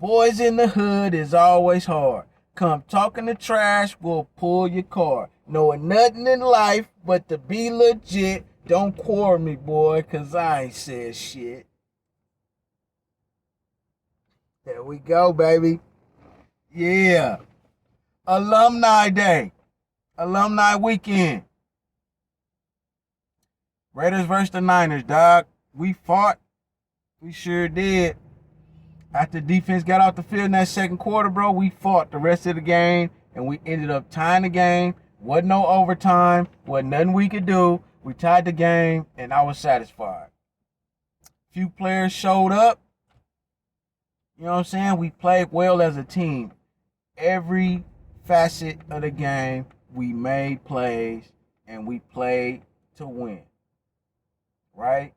Boys in the hood is always hard. Come talking to trash, we'll pull your car. Knowing nothing in life but to be legit. Don't quarrel me, boy, cause I ain't said shit. There we go, baby. Yeah. Alumni Day. Alumni Weekend. Raiders versus the Niners, dog. We fought. We sure did. After defense got off the field in that second quarter, bro, we fought the rest of the game, and we ended up tying the game. Wasn't no overtime. Wasn't nothing we could do. We tied the game, and I was satisfied. Few players showed up. You know what I'm saying? We played well as a team. Every facet of the game, we made plays, and we played to win. Right?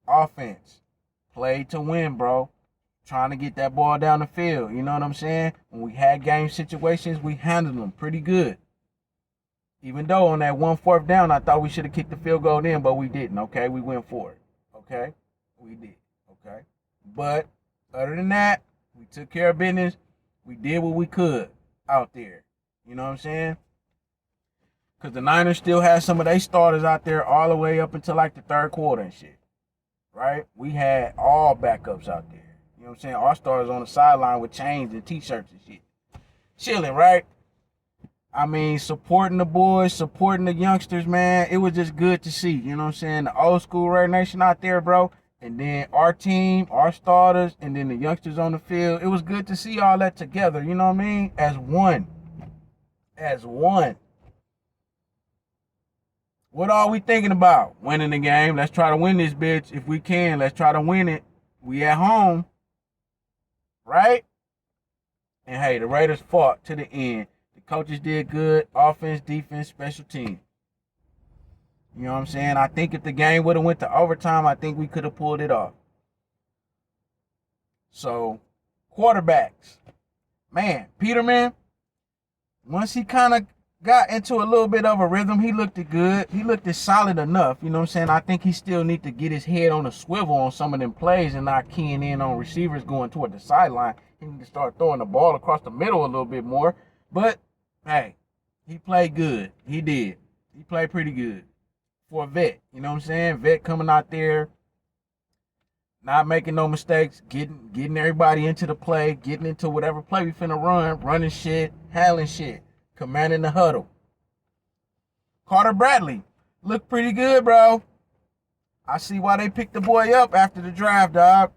Offense. Played to win, bro. Trying to get that ball down the field. You know what I'm saying? When we had game situations, we handled them pretty good. Even though on that 1/4 down, I thought we should have kicked the field goal in, but we didn't, okay? We went for it, okay? We did, okay? But other than that, we took care of business. We did what we could out there. You know what I'm saying? Because the Niners still had some of their starters out there all the way up until like the third quarter and shit. Right? We had all backups out there. You know what I'm saying? Our stars on the sideline with chains and t-shirts and shit. Chilling, right? I mean, supporting the boys, supporting the youngsters, man. It was just good to see. You know what I'm saying? The old school Raider Nation out there, bro. And then our team, our starters, and then the youngsters on the field. It was good to see all that together. You know what I mean? As one. As one. What are we thinking about? Winning the game. Let's try to win this bitch if we can. Let's try to win it. We at home. Right? And hey, the Raiders fought to the end. The coaches did good. Offense, defense, special team. You know what I'm saying? I think if the game would have went to overtime, I think we could have pulled it off. So, quarterbacks. Man, Peterman, once he kind of got into a little bit of a rhythm, he looked good. He looked solid enough. You know what I'm saying? I think he still need to get his head on a swivel on some of them plays and not keying in on receivers going toward the sideline. He need to start throwing the ball across the middle a little bit more. But, hey, he played good. He did. He played pretty good for a vet. You know what I'm saying? Vet coming out there, not making no mistakes, getting everybody into the play, getting into whatever play we finna run, running shit, handling shit. Commanding the huddle. Carter Bradley looked pretty good, bro. I see why they picked the boy up after the draft, dog.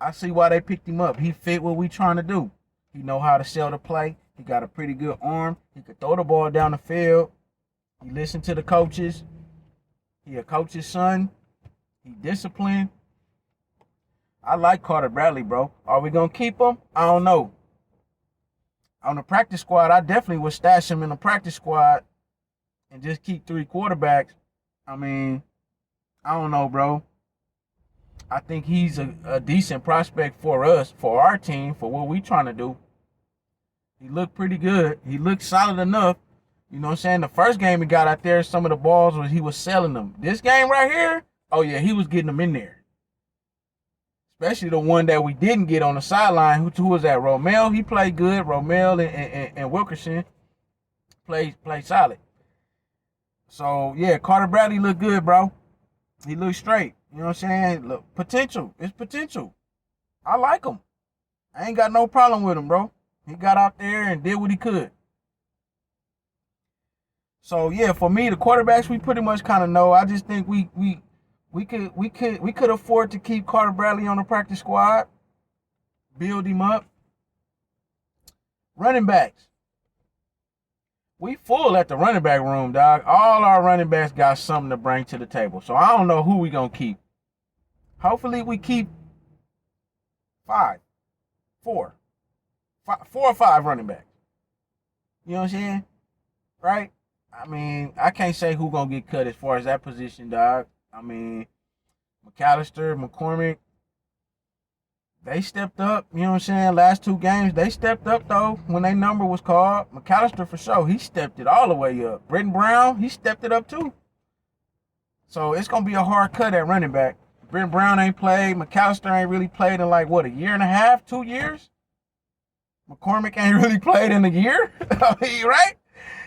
I see why they picked him up. He fit what we trying to do. He know how to sell the play. He got a pretty good arm. He could throw the ball down the field. He listened to the coaches. He a coach's son. He disciplined. I like Carter Bradley, bro. Are we going to keep him? I don't know. On the practice squad, I definitely would stash him in the practice squad and just keep 3 quarterbacks. I mean, I don't know, bro. I think he's a decent prospect for us, for our team, for what we trying to do. He looked pretty good. He looked solid enough. You know what I'm saying? The first game he got out there, some of the balls he was selling them. This game right here, oh yeah, he was getting them in there. Especially the one that we didn't get on the sideline. Who was that? Romel. He played good. Romel and Wilkerson played solid. So, yeah, Carter Bradley looked good, bro. He looked straight. You know what I'm saying? Look, potential. It's potential. I like him. I ain't got no problem with him, bro. He got out there and did what he could. So, yeah, for me, the quarterbacks we pretty much kind of know. I just think we could afford to keep Carter Bradley on the practice squad, build him up. Running backs. We full at the running back room, dog. All our running backs got something to bring to the table. So I don't know who we gonna keep. Hopefully we keep 4 or 5 running backs. You know what I'm saying? Right? I mean, I can't say who gonna get cut as far as that position, dog. I mean, McAllister, McCormick, they stepped up. You know what I'm saying? Last 2 games, they stepped up, though, when their number was called. McAllister, for sure, he stepped it all the way up. Britton Brown, he stepped it up, too. So, it's going to be a hard cut at running back. Brent Brown ain't played. McAllister ain't really played in like, what, a year and a half, 2 years? McCormick ain't really played in a year. I mean, right?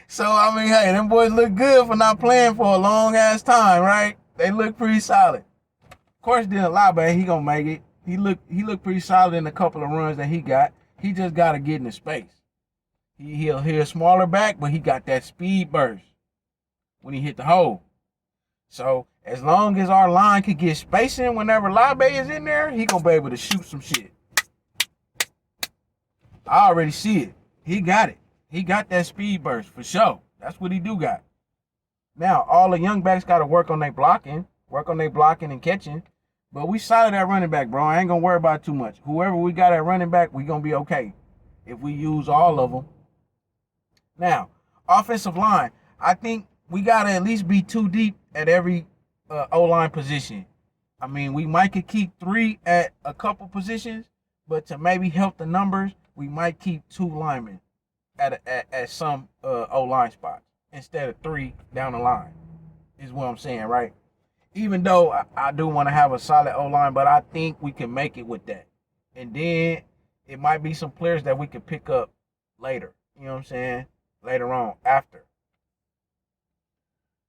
So, I mean, hey, them boys look good for not playing for a long-ass time, right? They look pretty solid. Of course, didn't lie, but he gonna make it. He looked pretty solid in a couple of runs that he got. He just got to get in the space. He'll a smaller back, but he got that speed burst when he hit the hole. So, as long as our line could get spacing whenever Labe is in there, he gonna be able to shoot some shit. I already see it. He got it. He got that speed burst for sure. That's what he do got. Now, all the young backs got to work on their blocking and catching. But we solid at running back, bro. I ain't going to worry about it too much. Whoever we got at running back, we going to be okay if we use all of them. Now, offensive line, I think we got to at least be 2 deep at every O-line position. I mean, we might could keep 3 at a couple positions, but to maybe help the numbers, we might keep 2 linemen at some O-line spots instead of 3 down the line, is what I'm saying, right? Even though I do want to have a solid O-line, but I think we can make it with that. And then it might be some players that we can pick up later, you know what I'm saying, later on, after.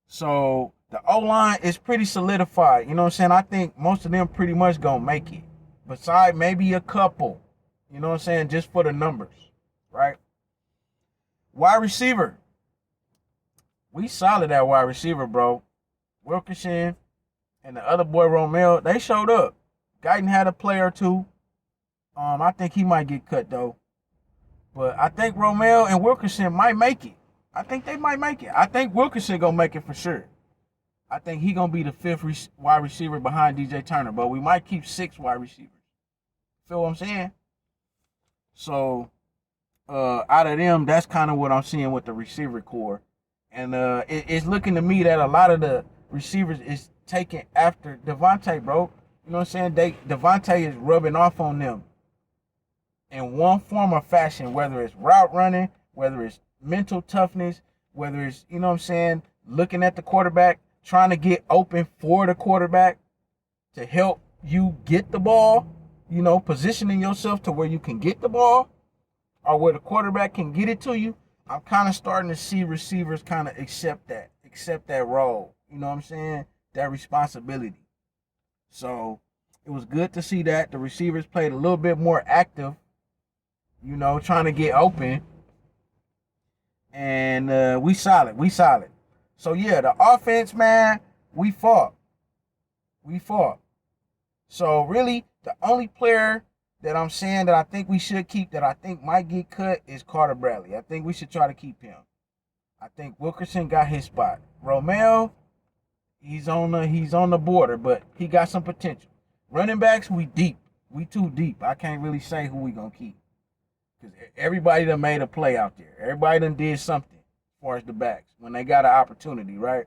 So the O-line is pretty solidified, you know what I'm saying? I think most of them pretty much going to make it, besides maybe a couple, you know what I'm saying, just for the numbers, right? Wide receiver. We solid at wide receiver, bro. Wilkerson and the other boy, Romeo, they showed up. Guyton had a play or 2. I think he might get cut, though. But I think Romeo and Wilkerson might make it. I think they might make it. I think Wilkerson going to make it for sure. I think he going to be the 5th wide receiver behind DJ Turner. But we might keep 6 wide receivers. Feel what I'm saying? So, out of them, that's kind of what I'm seeing with the receiver core. And it's looking to me that a lot of the receivers is taking after Devontae, bro. You know what I'm saying? Devontae is rubbing off on them in one form or fashion, whether it's route running, whether it's mental toughness, whether it's, you know what I'm saying, looking at the quarterback, trying to get open for the quarterback to help you get the ball, you know, positioning yourself to where you can get the ball or where the quarterback can get it to you. I'm kind of starting to see receivers kind of accept that role. You know what I'm saying? That responsibility. So it was good to see that the receivers played a little bit more active, you know, trying to get open. And we solid. So yeah, the offense, man, we fought. So really, the only player that I'm saying that I think we should keep, that I think might get cut, is Carter Bradley. I think we should try to keep him. I think Wilkerson got his spot. Romeo, he's on the border, but he got some potential. Running backs, we deep. We too deep. I can't really say who we gonna keep. Because everybody done made a play out there. Everybody done did something as far as the backs when they got an opportunity, right?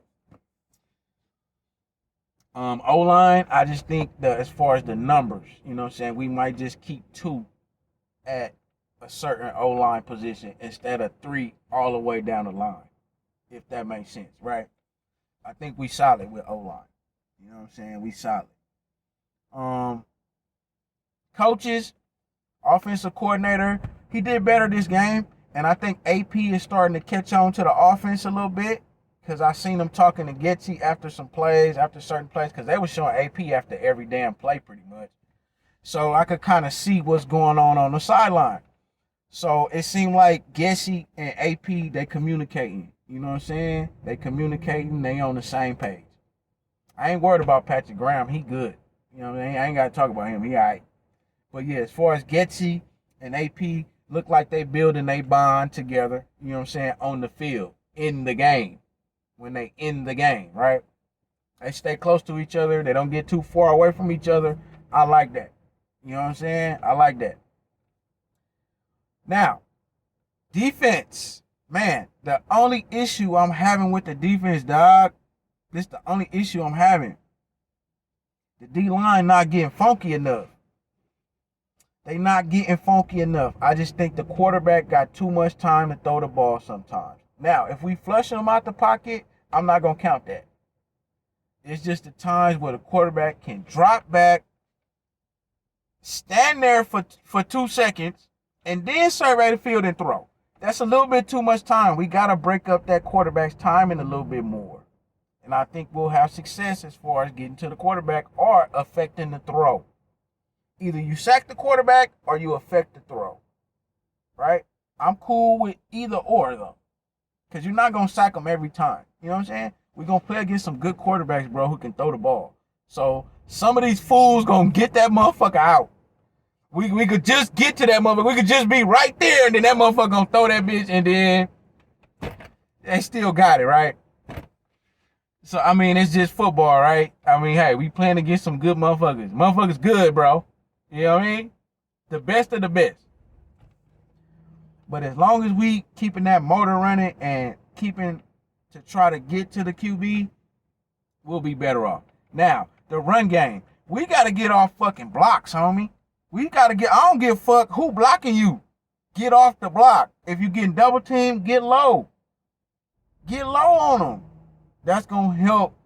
O-line, I just think that as far as the numbers, you know what I'm saying, we might just keep 2 at a certain O-line position instead of 3 all the way down the line, if that makes sense, right? I think we solid with O-line. You know what I'm saying? We solid. Coaches, offensive coordinator, he did better this game, and I think AP is starting to catch on to the offense a little bit. Because I seen them talking to Getsy after certain plays, because they were showing AP after every damn play pretty much. So I could kind of see what's going on the sideline. So it seemed like Getsy and AP, they communicating. You know what I'm saying? They communicating, they on the same page. I ain't worried about Patrick Graham. He good. You know what I mean? I ain't got to talk about him. He all right. But yeah, as far as Getsy and AP, look like they building a bond together, you know what I'm saying, on the field, in the game. When they end the game, right? They stay close to each other. They don't get too far away from each other. I like that. You know what I'm saying? I like that. Now, defense. Man, the only issue I'm having with the defense, dog, this is the only issue I'm having. The D-line not getting funky enough. They not getting funky enough. I just think the quarterback got too much time to throw the ball sometimes. Now, if we flush them out the pocket, I'm not going to count that. It's just the times where the quarterback can drop back, stand there for 2 seconds, and then survey the field and throw. That's a little bit too much time. We got to break up that quarterback's timing a little bit more. And I think we'll have success as far as getting to the quarterback or affecting the throw. Either you sack the quarterback or you affect the throw. Right? I'm cool with either or, though. Because you're not going to sack them every time. You know what I'm saying? We're going to play against some good quarterbacks, bro, who can throw the ball. So some of these fools going to get that motherfucker out. We could just get to that motherfucker. We could just be right there, and then that motherfucker going to throw that bitch, and then they still got it, right? So, I mean, it's just football, right? I mean, hey, we playing against some good motherfuckers. Motherfuckers good, bro. You know what I mean? The best of the best. But as long as we keeping that motor running and keeping to try to get to the QB, we'll be better off. Now, the run game. We got to get off fucking blocks, homie. We got to get, I don't give a fuck who blocking you. Get off the block. If you getting double teamed, get low. Get low on them. That's going to help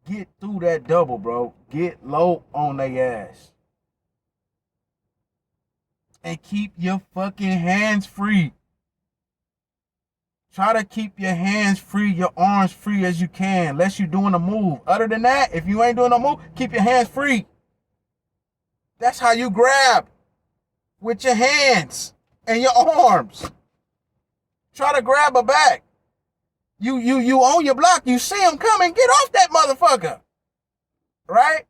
get through that double, bro. Get low on their ass. And keep your fucking hands free. Try to keep your hands free, your arms free as you can, unless you're doing a move. Other than that, if you ain't doing a move, keep your hands free. That's how you grab. With your hands and your arms. Try to grab a back. You on your block, you see him coming, get off that motherfucker. Right?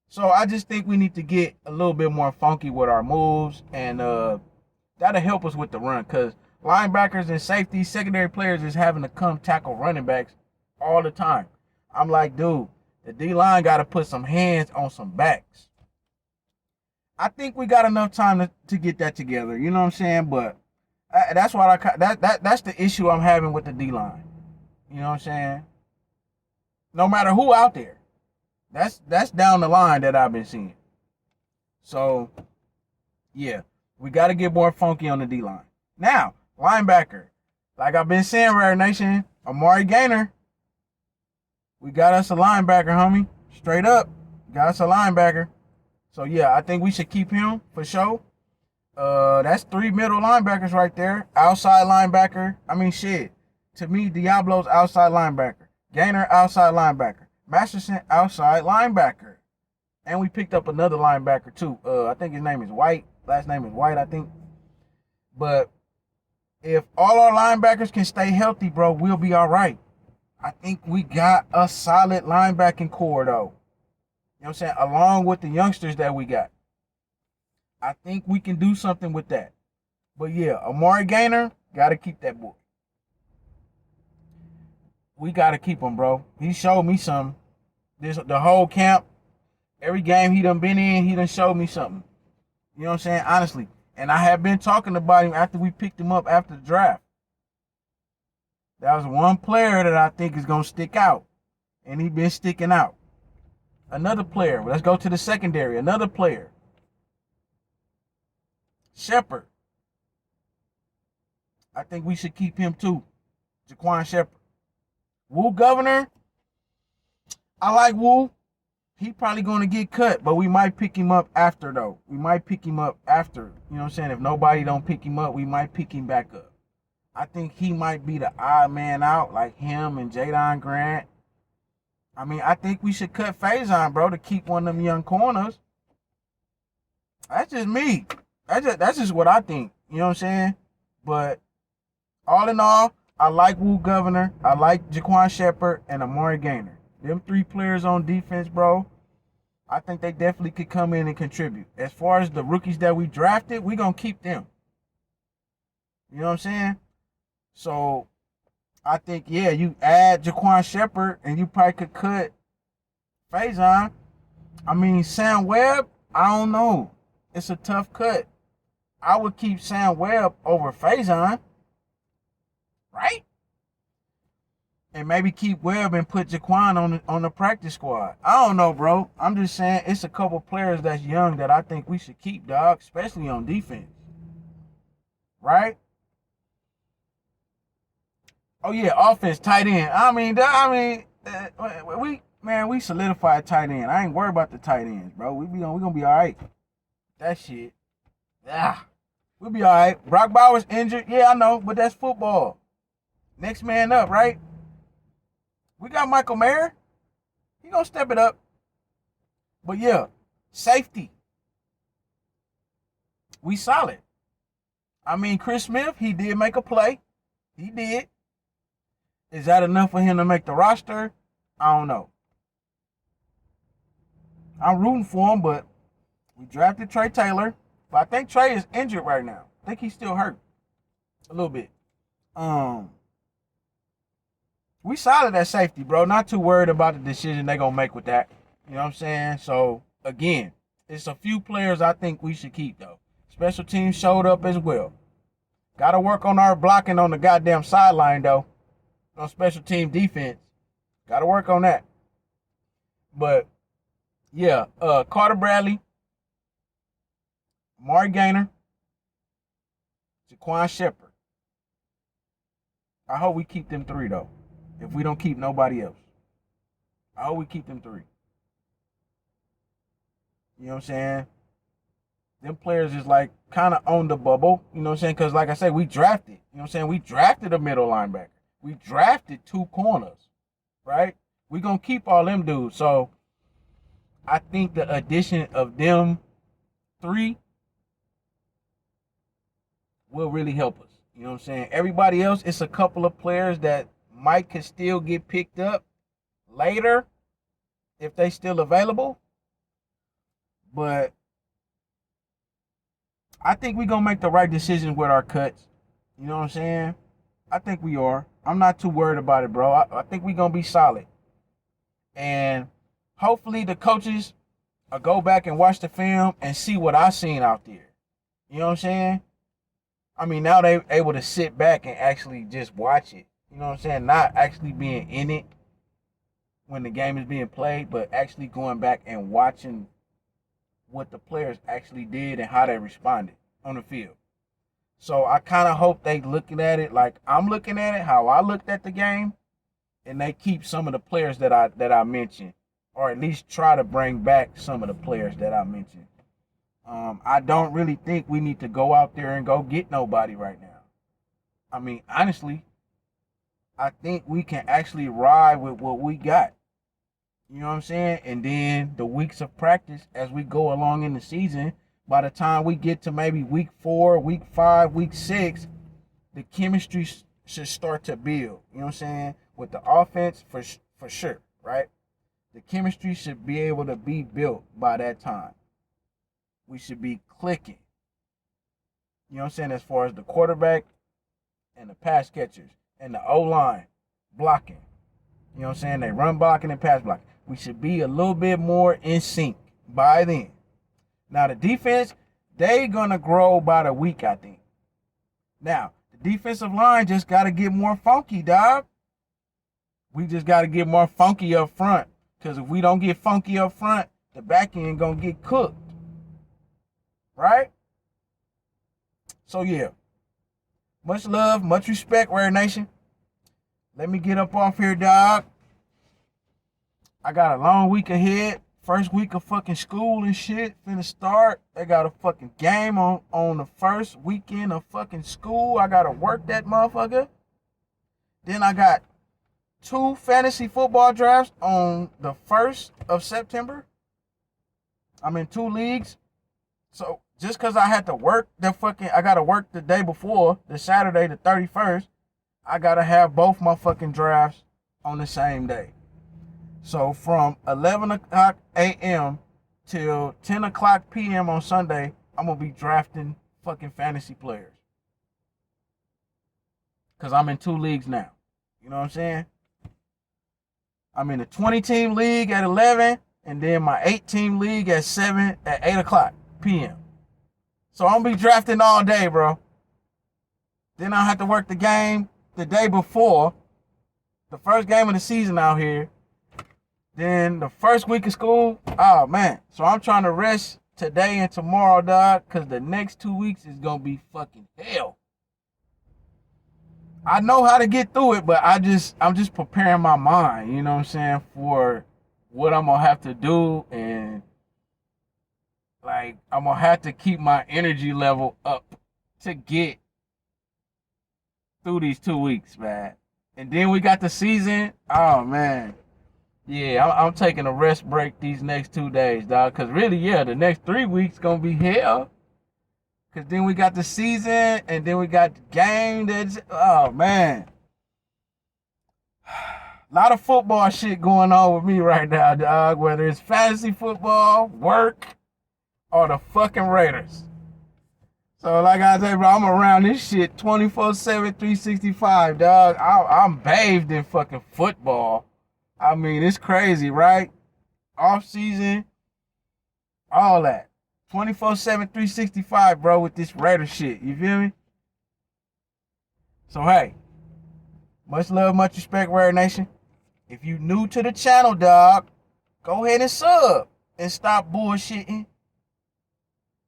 So I just think we need to get a little bit more funky with our moves, and that'll help us with the run, because linebackers and safeties, secondary players is having to come tackle running backs all the time. I'm like, dude, the D-line got to put some hands on some backs. I think we got enough time to get that together. You know what I'm saying? But that's what that's the issue I'm having with the D-line. You know what I'm saying? No matter who out there. That's down the line that I've been seeing. So, yeah, we got to get more funky on the D-line. Now, linebacker. Like I've been saying, Rare Nation, Amari Gainer. We got us a linebacker, homie. Straight up. Got us a linebacker. So, yeah, I think we should keep him for sure. That's 3 middle linebackers right there. Outside linebacker. I mean, shit. To me, Diablo's outside linebacker. Gainer, outside linebacker. Masterson, outside linebacker. And we picked up another linebacker, too. I think his name is White. Last name is White, I think. But if all our linebackers can stay healthy, bro, we'll be all right. I think we got a solid linebacking core, though. You know what I'm saying? Along with the youngsters that we got. I think we can do something with that. But, yeah, Amari Gainer, got to keep that boy. We got to keep him, bro. He showed me something. The whole camp, every game he done been in, he done showed me something. You know what I'm saying? Honestly. And I have been talking about him after we picked him up after the draft. That was one player that I think is going to stick out. And he been sticking out. Another player. Let's go to the secondary. Another player. Shepard. I think we should keep him too. Jaquan Shepard. Woo Governor. I like Woo. He probably going to get cut, but we might pick him up after, though. We might pick him up after. You know what I'm saying? If nobody don't pick him up, we might pick him back up. I think he might be the odd man out, like him and Jadon Grant. I mean, I think we should cut Faison, bro, to keep one of them young corners. That's just me. That's just what I think. You know what I'm saying? But all in all, I like Woo Governor. I like Jaquan Shepard and Amari Gainer. Them 3 players on defense, bro, I think they definitely could come in and contribute. As far as the rookies that we drafted, we're going to keep them. You know what I'm saying? So, I think, yeah, you add Jaquan Shepard and you probably could cut Faison. I mean, Sam Webb, I don't know. It's a tough cut. I would keep Sam Webb over Faison. Right? And maybe keep Webb and put Jaquan on the practice squad. I don't know, bro. I'm just saying it's a couple players that's young that I think we should keep, dog, especially on defense. Right? Oh, yeah, offense, tight end. I mean, we solidified tight end. I ain't worried about the tight ends, bro. We gonna be all right. That shit. We'll be all right. Brock Bowers injured. Yeah, I know, but that's football. Next man up, right? We got Michael Mayer. He gonna step it up. But yeah, safety. We solid. I mean, Chris Smith, he did make a play. He did. Is that enough for him to make the roster? I don't know. I'm rooting for him, but we drafted Trey Taylor. But I think Trey is injured right now. I think he's still hurt. A little bit. We solid at safety, bro. Not too worried about the decision they're going to make with that. You know what I'm saying? So, again, it's a few players I think we should keep, though. Special teams showed up as well. Got to work on our blocking on the goddamn sideline, though. On special team defense. Got to work on that. But, yeah, Carter Bradley, Amari Gaynor, Jaquan Shepard. I hope we keep them three, though. If we don't keep nobody else. I hope we keep them three. You know what I'm saying? Them players is like kind of on the bubble. You know what I'm saying? Because like I said, we drafted. You know what I'm saying? We drafted a middle linebacker. We drafted 2 corners. Right? We going to keep all them dudes. So I think the addition of them 3 will really help us. You know what I'm saying? Everybody else, it's a couple of players that might could still get picked up later if they still available. But I think we're going to make the right decision with our cuts. You know what I'm saying? I think we are. I'm not too worried about it, bro. I think we're going to be solid. And hopefully the coaches will go back and watch the film and see what I seen out there. You know what I'm saying? I mean, now they're able to sit back and actually just watch it. You know what I'm saying? Not actually being in it when the game is being played, but actually going back and watching what the players actually did and how they responded on the field. So I kind of hope they looking at it like I'm looking at it, how I looked at the game, and they keep some of the players that I mentioned, or at least try to bring back some of the players that I mentioned. I don't really think we need to go out there and go get nobody right now. I mean, honestly, I think we can actually ride with what we got. You know what I'm saying? And then the weeks of practice as we go along in the season, by the time we get to maybe week 4, week 5, week 6, the chemistry should start to build. You know what I'm saying? With the offense, for sure, right? The chemistry should be able to be built by that time. We should be clicking. You know what I'm saying? As far as the quarterback and the pass catchers and the O-line blocking. You know what I'm saying? They run blocking and pass blocking. We should be a little bit more in sync by then. Now, the defense, they going to grow by the week, I think. Now, the defensive line just got to get more funky, dog. We just got to get more funky up front. Because if we don't get funky up front, the back end going to get cooked. Right? So, yeah. Much love, much respect, Rare Nation. Let me get up off here, dog. I got a long week ahead. First week of fucking school and shit finna start. They got a fucking game on the first weekend of fucking school. I gotta work that motherfucker. Then I got 2 fantasy football drafts on the 1st of September. I'm in 2 leagues. So just because I had to work I gotta work the day before, the Saturday, the 31st, I gotta have both my fucking drafts on the same day. So from 11 o'clock a.m. till 10 o'clock p.m. on Sunday, I'm going to be drafting fucking fantasy players. Because I'm in 2 leagues now. You know what I'm saying? I'm in a 20-team league at 11, and then my 8-team league at 8 o'clock p.m. So I'm going to be drafting all day, bro. Then I'll have to work the game the day before, the first game of the season out here. Then the first week of school, oh man. So I'm trying to rest today and tomorrow, dog, because the next 2 weeks is going to be fucking hell. I know how to get through it, but I'm just preparing my mind, you know what I'm saying, for what I'm gonna have to do, and like I'm gonna have to keep my energy level up to get through these 2 weeks, man. And then we got the season. Oh man. Yeah, I'm taking a rest break these next 2 days, dog. Cause really, yeah, the next 3 weeks gonna be hell. Cause then we got the season, and then we got the game. Oh man, a lot of football shit going on with me right now, dog. Whether it's fantasy football, work, or the fucking Raiders. So like I said, bro, I'm around this shit 24/7, 365, dog. I'm bathed in fucking football. I mean, it's crazy, right? Off season, all that. 24/7, 365, bro, with this Raider shit. You feel me? So, hey, much love, much respect, Raider Nation. If you new to the channel, dog, go ahead and sub and stop bullshitting.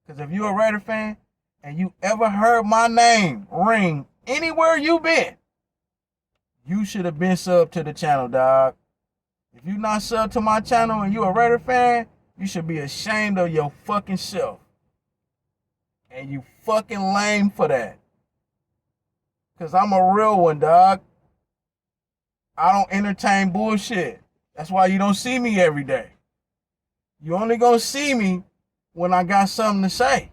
Because if you're a Raider fan and you ever heard my name ring anywhere you been, you should have been subbed to the channel, dog. If you not subbed to my channel and you a Raider fan, you should be ashamed of your fucking self. And you fucking lame for that. Because I'm a real one, dog. I don't entertain bullshit. That's why you don't see me every day. You only gonna see me when I got something to say.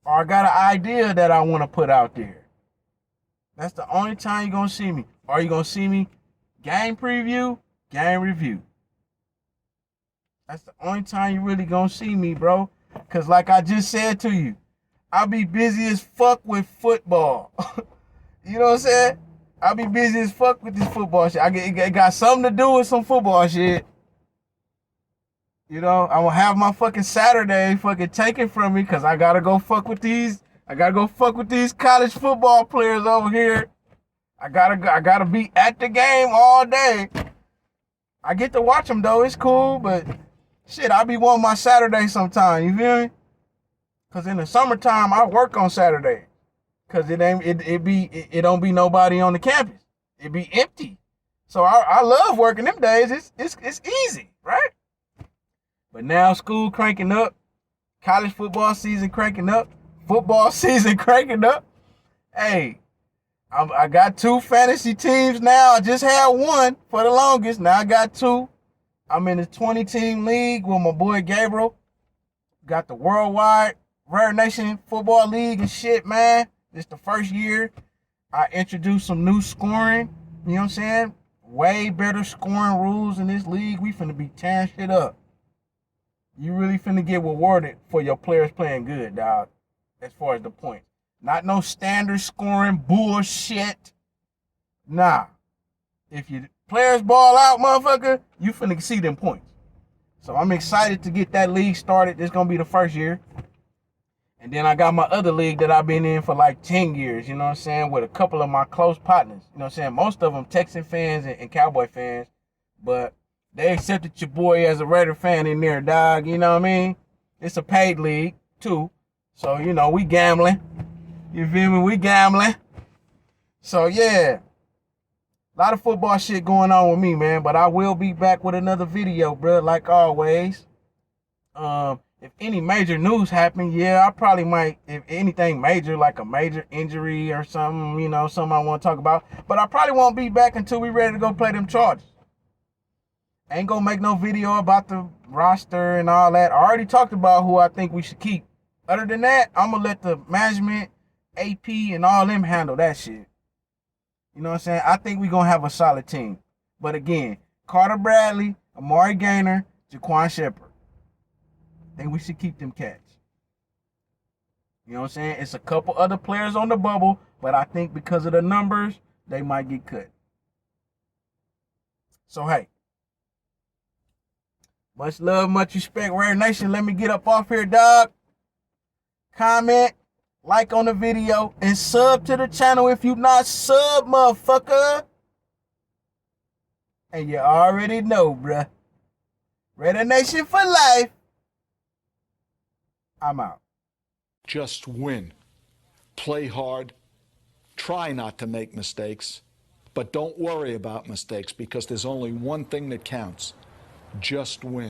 Or I got an idea that I want to put out there. That's the only time you're gonna see me. Or you gonna see me game preview, game review. That's the only time you really gonna see me, bro. Cause like I just said to you, I be busy as fuck with football. You know what I'm saying? I be busy as fuck with this football shit. It got something to do with some football shit. You know, I will have my fucking Saturday fucking taken from me because I gotta go fuck with these. I gotta go fuck with these college football players over here. I gotta be at the game all day. I get to watch them though. It's cool, but shit, I be wanting my Saturday sometime. You feel me? Cause in the summertime I work on Saturday. Cause it don't be nobody on the campus. It be empty. So I love working them days. It's easy, right? But now school cranking up, college football season cranking up, football season cranking up. Hey, I got 2 fantasy teams now. I just had one for the longest. Now I got 2. I'm in the 20-team league with my boy Gabriel. Got the Worldwide Rare Nation Football League and shit, man. This the first year I introduced some new scoring. You know what I'm saying? Way better scoring rules in this league. We finna be tearing shit up. You really finna get rewarded for your players playing good, dog. As far as the points. Not no standard scoring bullshit. Nah. If your players ball out, motherfucker, you finna see them points. So I'm excited to get that league started. This gonna be the first year. And then I got my other league that I've been in for like 10 years, you know what I'm saying, with a couple of my close partners. You know what I'm saying? Most of them Texan fans and Cowboy fans. But they accepted your boy as a Raider fan in there, dog. You know what I mean? It's a paid league, too. So, you know, we gambling. You feel me? We gambling. So, yeah. A lot of football shit going on with me, man. But I will be back with another video, bro, like always. If any major news happen, yeah, I probably might, if anything major, like a major injury or something, you know, something I want to talk about. But I probably won't be back until we ready to go play them Chargers. Ain't gonna make no video about the roster and all that. I already talked about who I think we should keep. Other than that, I'm gonna let the management, AP, and all them handle that shit. You know what I'm saying? I think we're gonna have a solid team. But again, Carter Bradley, Amari Gaynor, Jaquan Shepard. I think we should keep them cats. You know what I'm saying? It's a couple other players on the bubble, but I think because of the numbers, they might get cut. So, hey. Much love, much respect, Rare Nation. Let me get up off here, dog. Comment, like on the video, and sub to the channel if you not sub, motherfucker. And you already know, bruh. Raider Nation for life. I'm out. Just win. Play hard. try not to make mistakes, but don't worry about mistakes because there's only one thing that counts. Just win.